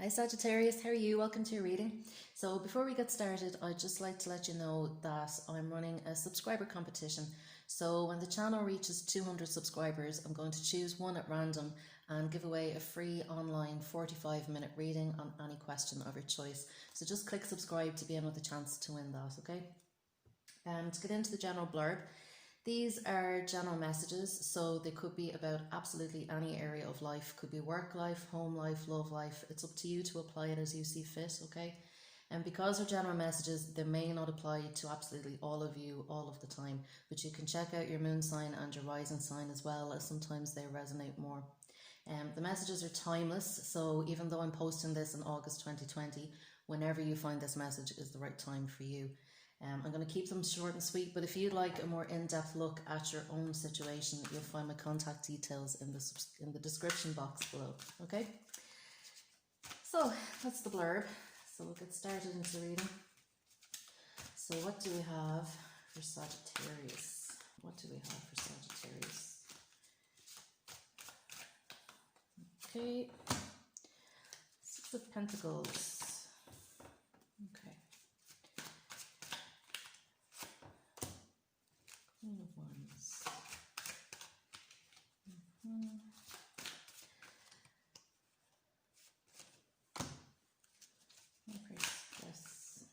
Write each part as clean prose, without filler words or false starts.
Hi Sagittarius, how are you? Welcome to your reading. So before we get started, I'd just like to let you know that I'm running a subscriber competition. So when the channel reaches 200 subscribers, I'm going to choose one at random and give away a free online 45-minute reading on any question of your choice. So just click subscribe to be in with a chance to win that, okay? To get into the general blurb, these are general messages, so they could be about absolutely any area of life. Could be work life, home life, love life. It's up to you to apply it as you see fit, okay? And because they're general messages, they may not apply to absolutely all of you all of the time, but you can check out your moon sign and your rising sign as well, as sometimes they resonate more. The messages are timeless, so even though I'm posting this in August 2020, whenever you find this message is the right time for you. I'm going to keep them short and sweet, but if you'd like a more in-depth look at your own situation, you'll find my contact details in the description box below, okay? So that's the blurb. So we'll get started into the reading. So what do we have for Sagittarius? What do we have for Sagittarius? Okay. Six of Pentacles. Okay. Queen of Wands. Priestess.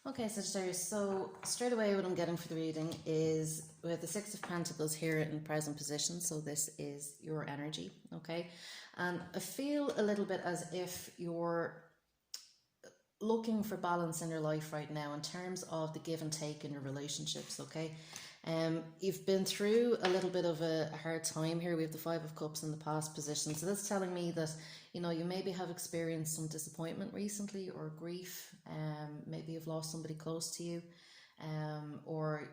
Okay, Sagittarius, so straight away what I'm getting for the reading is we have the Six of Pentacles here in present position, so this is your energy, okay? And I feel a little bit as if you're looking for balance in your life right now in terms of the give and take in your relationships, okay? You've been through a little bit of a hard time here. We have the Five of Cups in the past position, so that's telling me that you maybe have experienced some disappointment recently or grief. Maybe you've lost somebody close to you, or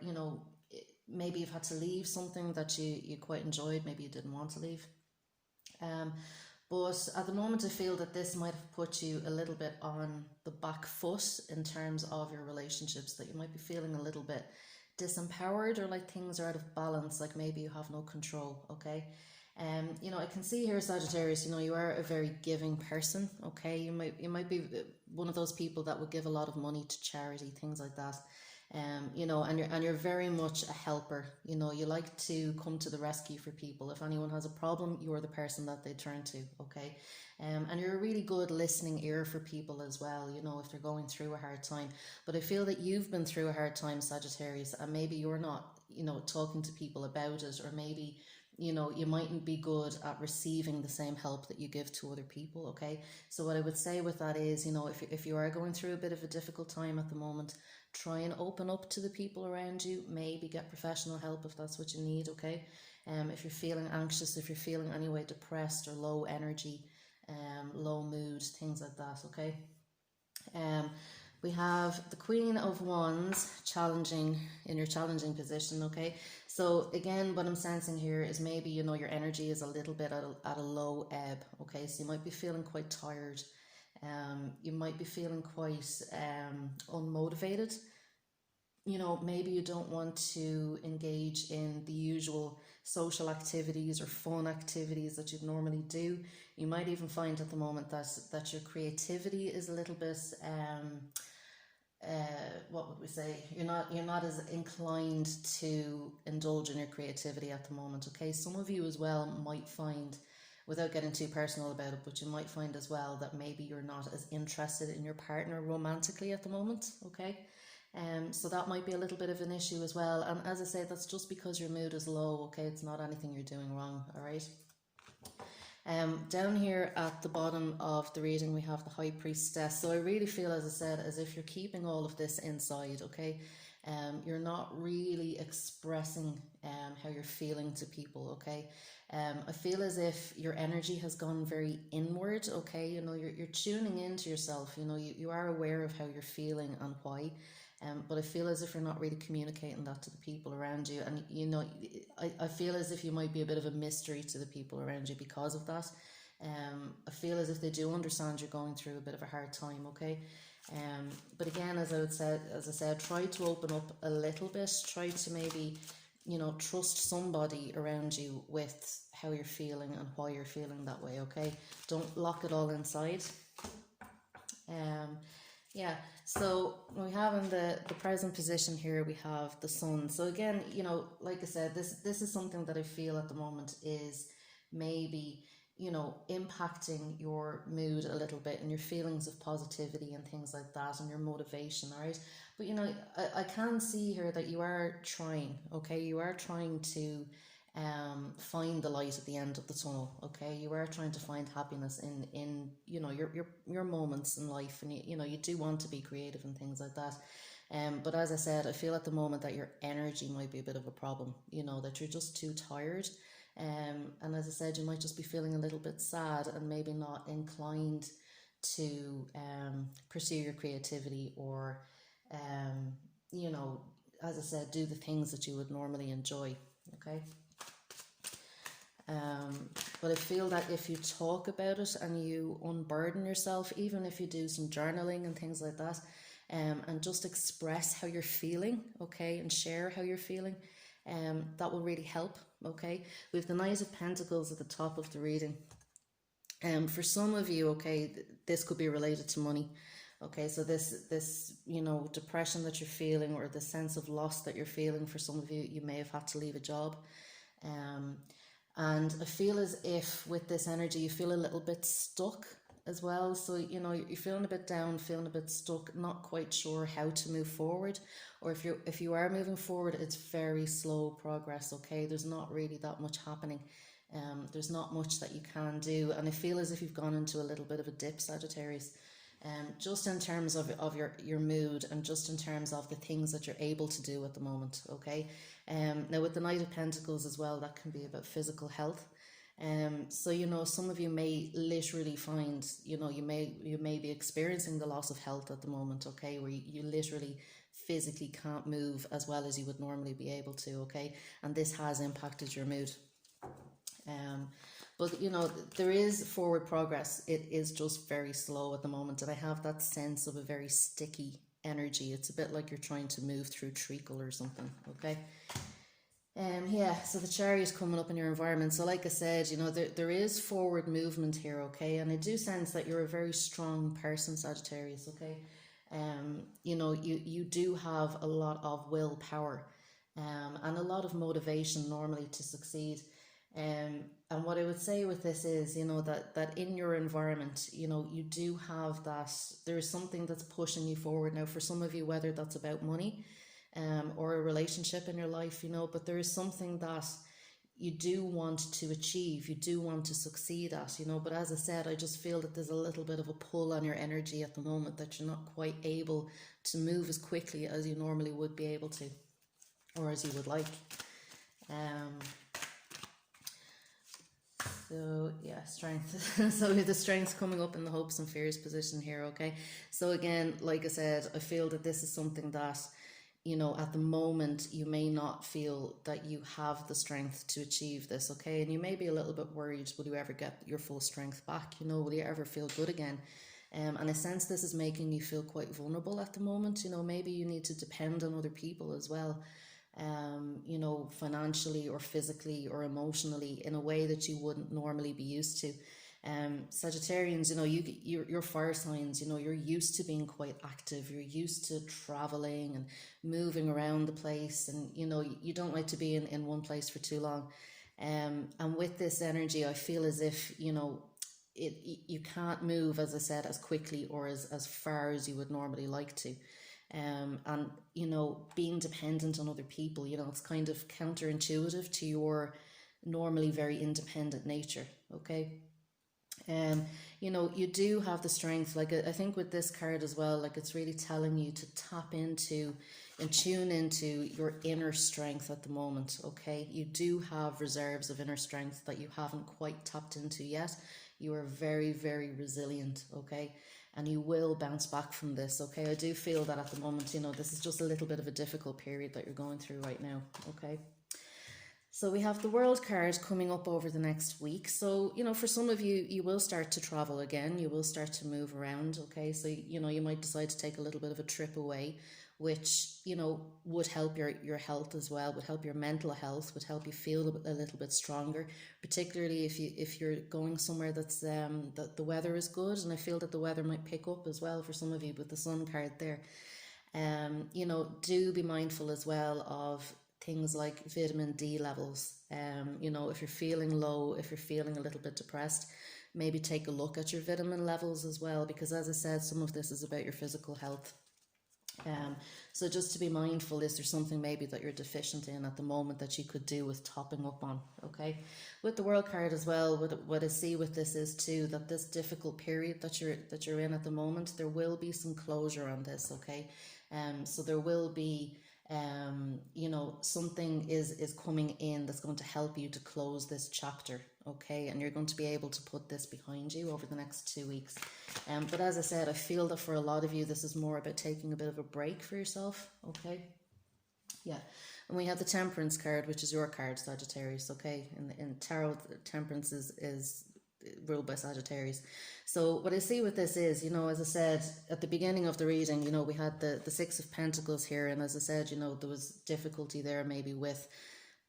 maybe you've had to leave something that you quite enjoyed. Maybe you didn't want to leave. But at the moment I feel that this might have put you a little bit on the back foot in terms of your relationships, that you might be feeling a little bit disempowered or like things are out of balance, like maybe you have no control, okay? I can see here, Sagittarius, you are a very giving person, okay? You might be one of those people that would give a lot of money to charity, things like that. And you're very much a helper. You like to come to the rescue for people. If anyone has a problem, you're the person that they turn to, okay? And you're a really good listening ear for people as well, if they're going through a hard time. But I feel that you've been through a hard time, Sagittarius, and maybe you're not, talking to people about it, or maybe you mightn't be good at receiving the same help that you give to other people, okay? So what I would say with that is, if you are going through a bit of a difficult time at the moment, try and open up to the people around you. Maybe get professional help if that's what you need, okay? If you're feeling anxious, if you're feeling anyway depressed or low energy, low mood, things like that, okay? We have the Queen of Wands in your challenging position, okay? So again, what I'm sensing here is maybe, your energy is a little bit at a low ebb, okay? So you might be feeling quite tired. You might be feeling quite unmotivated. Maybe you don't want to engage in the usual social activities or fun activities that you'd normally do. You might even find at the moment that your creativity is a little bit what would we say, you're not as inclined to indulge in your creativity at the moment, okay? Some of you as well might find, without getting too personal about it, but you might find as well that maybe you're not as interested in your partner romantically at the moment, okay? So that might be a little bit of an issue as well. And as I say, that's just because your mood is low, okay? It's not anything you're doing wrong, all right? Down here at the bottom of the reading, we have the High Priestess. So I really feel, as I said, as if you're keeping all of this inside, okay? You're not really expressing how you're feeling to people, okay? I feel as if your energy has gone very inward, okay? You're tuning into yourself, you are aware of how you're feeling and why. But I feel as if you're not really communicating that to the people around you. And, I feel as if you might be a bit of a mystery to the people around you because of that. I feel as if they do understand you're going through a bit of a hard time, okay? But again, as I said, try to open up a little bit. Try to maybe, trust somebody around you with how you're feeling and why you're feeling that way, okay? Don't lock it all inside. Yeah, so we have in the present position here, we have the sun. So again, like I said, this is something that I feel at the moment is maybe, impacting your mood a little bit and your feelings of positivity and things like that and your motivation, all right? But, I can see here that you are trying, okay? You are trying to find the light at the end of the tunnel, okay? You are trying to find happiness in your moments in life, and you do want to be creative and things like that. But as I said, I feel at the moment that your energy might be a bit of a problem, that you're just too tired. And as I said, you might just be feeling a little bit sad and maybe not inclined to pursue your creativity or as I said, do the things that you would normally enjoy, okay? But I feel that if you talk about it and you unburden yourself, even if you do some journaling and things like that, and just express how you're feeling, okay, and share how you're feeling, that will really help, okay? We have the Knight of Pentacles at the top of the reading. For some of you, okay, this could be related to money. Okay, so this depression that you're feeling, or the sense of loss that you're feeling, for some of you, you may have had to leave a job. And I feel as if with this energy, you feel a little bit stuck as well. So, you're feeling a bit down, feeling a bit stuck, not quite sure how to move forward. Or if you are moving forward, it's very slow progress, okay? There's not really that much happening. There's not much that you can do. And I feel as if you've gone into a little bit of a dip, Sagittarius. Just in terms of your mood, and just in terms of the things that you're able to do at the moment, okay? Now with the Knight of Pentacles as well, that can be about physical health. So some of you may literally find, you may be experiencing the loss of health at the moment, okay, where you literally physically can't move as well as you would normally be able to, okay? And this has impacted your mood. But there is forward progress. It is just very slow at the moment, and I have that sense of a very sticky energy. It's a bit like you're trying to move through treacle or something, okay? So the Chariot coming up in your environment. So like I said, there is forward movement here, okay? And I do sense that you're a very strong person, Sagittarius, okay? You do have a lot of willpower, and a lot of motivation normally to succeed. And what I would say with this is, that in your environment, you do have that, there is something that's pushing you forward. Now, for some of you, whether that's about money, or a relationship in your life, but there is something that you do want to achieve, you do want to succeed at, but as I said, I just feel that there's a little bit of a pull on your energy at the moment, that you're not quite able to move as quickly as you normally would be able to, or as you would like. So yeah, strength. So we have the strength coming up in the hopes and fears position here, okay? So again, like I said, I feel that this is something that, at the moment, you may not feel that you have the strength to achieve this, okay? And you may be a little bit worried, will you ever get your full strength back? Will you ever feel good again? And I sense this is making you feel quite vulnerable at the moment. Maybe you need to depend on other people as well, financially or physically or emotionally, in a way that you wouldn't normally be used to. Sagittarians, you're fire signs, you're used to being quite active, you're used to traveling and moving around the place, and you don't like to be in one place for too long. And with this energy, I feel as if you can't move, as I said, as quickly or as far as you would normally like to. And being dependent on other people, it's kind of counterintuitive to your normally very independent nature, okay? You do have the strength. Like, I think with this card as well, like, it's really telling you to tap into and tune into your inner strength at the moment, okay? You do have reserves of inner strength that you haven't quite tapped into yet. You are very, very resilient, okay? And you will bounce back from this, okay? I do feel that at the moment, this is just a little bit of a difficult period that you're going through right now, okay? So we have the World card coming up over the next week. So, for some of you, you will start to travel again. You will start to move around, okay? So, you might decide to take a little bit of a trip away, which, would help your health as well, would help your mental health, would help you feel a little bit stronger, particularly if you're going somewhere that's that the weather is good. And I feel that the weather might pick up as well for some of you with the Sun card there. Do be mindful as well of things like vitamin D levels. If you're feeling low, if you're feeling a little bit depressed, maybe take a look at your vitamin levels as well, because as I said, some of this is about your physical health. So just to be mindful, is there something maybe that you're deficient in at the moment that you could do with topping up on, okay? With the World card as well, what I see with this is too, that this difficult period that you're in at the moment, there will be some closure on this, okay? So there will be something is coming in that's going to help you to close this chapter, okay? And you're going to be able to put this behind you over the next 2 weeks. But as I said, I feel that for a lot of you, this is more about taking a bit of a break for yourself, okay? Yeah. And we have the Temperance card, which is your card, Sagittarius, okay? In tarot, Temperance is ruled by Sagittarius. So what I see with this is, as I said at the beginning of the reading, we had the Six of Pentacles here, and as I said, there was difficulty there maybe with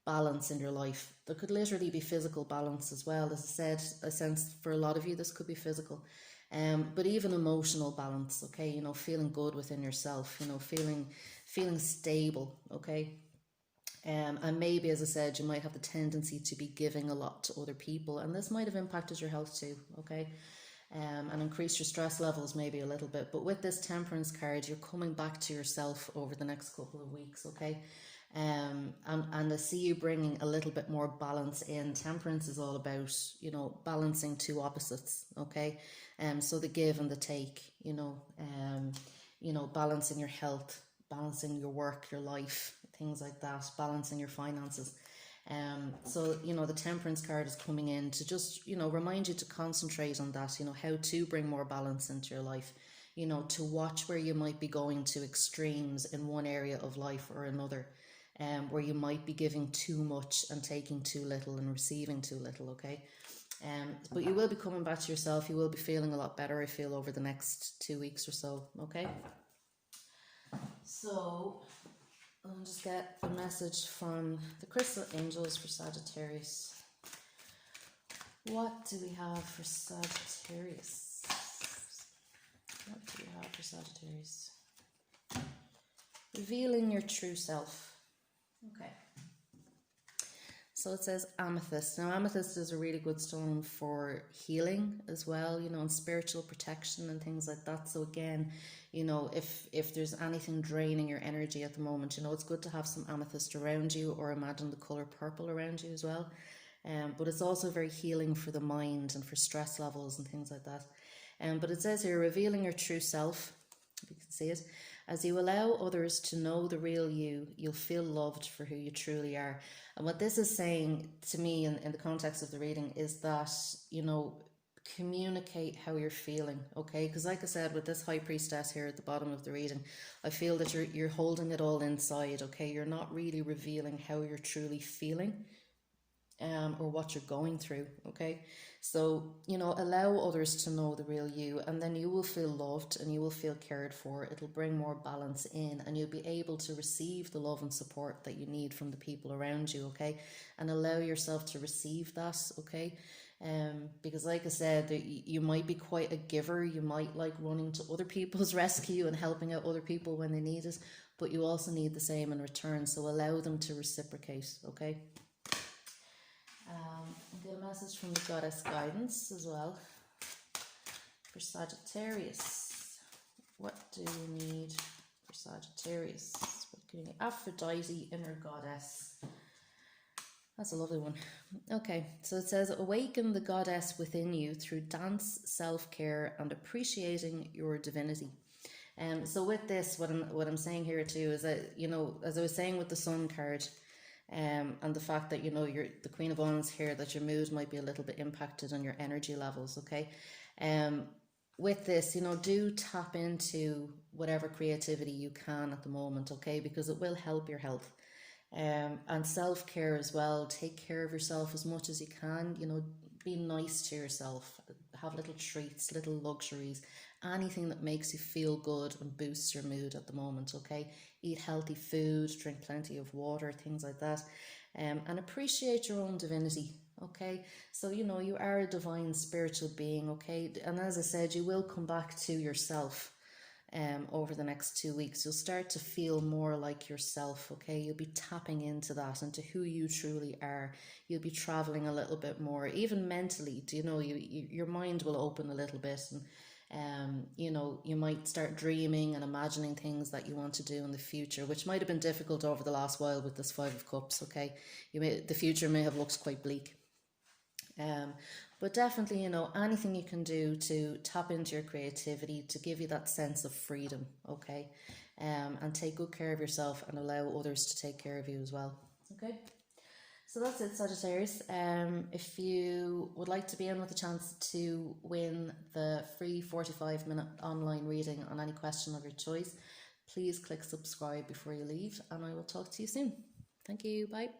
balance in your life. There could literally be physical balance as well. As I said, I sense for a lot of you this could be physical, but even emotional balance, okay? Feeling good within yourself, feeling stable, okay? And maybe, as I said, you might have the tendency to be giving a lot to other people, and this might have impacted your health too, okay? And increased your stress levels maybe a little bit. But with this Temperance card, you're coming back to yourself over the next couple of weeks, okay? And I see you bringing a little bit more balance in. Temperance is all about, balancing two opposites, okay? So the give and the take, balancing your health, balancing your work, your life, things like that, balancing your finances. So the Temperance card is coming in to just remind you to concentrate on that, how to bring more balance into your life, to watch where you might be going to extremes in one area of life or another, where you might be giving too much and taking too little and receiving too little, okay? But you will be coming back to yourself. You will be feeling a lot better, I feel, over the next 2 weeks or so, okay? So I'll just get a message from the crystal angels for Sagittarius. What do we have for Sagittarius? What do we have for Sagittarius? Revealing your true self. Okay. So it says amethyst. Now, amethyst is a really good stone for healing as well, and spiritual protection and things like that. So again, if there's anything draining your energy at the moment, it's good to have some amethyst around you, or imagine the color purple around you as well. But it's also very healing for the mind and for stress levels and things like that. But it says here, revealing your true self, if you can see it. As you allow others to know the real you, you'll feel loved for who you truly are. And what this is saying to me in the context of the reading is that, communicate how you're feeling, okay? Because like I said, with this High Priestess here at the bottom of the reading, I feel that you're holding it all inside, okay? You're not really revealing how you're truly feeling, or what you're going through, okay? So, allow others to know the real you, and then you will feel loved and you will feel cared for. It'll bring more balance in, and you'll be able to receive the love and support that you need from the people around you, okay? And allow yourself to receive that, okay? Because like I said, you might be quite a giver. You might like running to other people's rescue and helping out other people when they need it, but you also need the same in return. So allow them to reciprocate, okay? I'll get a message from the Goddess Guidance as well for Sagittarius. What do you need for Sagittarius? What can you need? Aphrodite, inner goddess. That's a lovely one. Okay, so it says, awaken the goddess within you through dance, self-care, and appreciating your divinity. So with this, what I'm saying here too is that, as I was saying with the Sun card, and the fact that you're the Queen of Wands here, that your mood might be a little bit impacted on your energy levels, okay? With this, do tap into whatever creativity you can at the moment, okay? Because it will help your health. And self-care as well. Take care of yourself as much as you can. You know, be nice to yourself. Have little treats, little luxuries, anything that makes you feel good and boosts your mood at the moment, okay? Eat healthy food, drink plenty of water, things like that. And appreciate your own divinity, okay? So, you know, you are a divine spiritual being, okay? And as I said, you will come back to yourself over the next 2 weeks. You'll start to feel more like yourself, okay? You'll be tapping into that, into who you truly are. You'll be traveling a little bit more, even mentally. Do you know, your mind will open a little bit, and you know, you might start dreaming and imagining things that you want to do in the future, which might have been difficult over the last while with this Five of Cups, okay? The future may have looked quite bleak. But definitely, you know, anything you can do to tap into your creativity, to give you that sense of freedom, okay? And take good care of yourself and allow others to take care of you as well, okay? So that's it, Sagittarius. If you would like to be in with a chance to win the free 45-minute online reading on any question of your choice, please click subscribe before you leave, and I will talk to you soon. Thank you. Bye.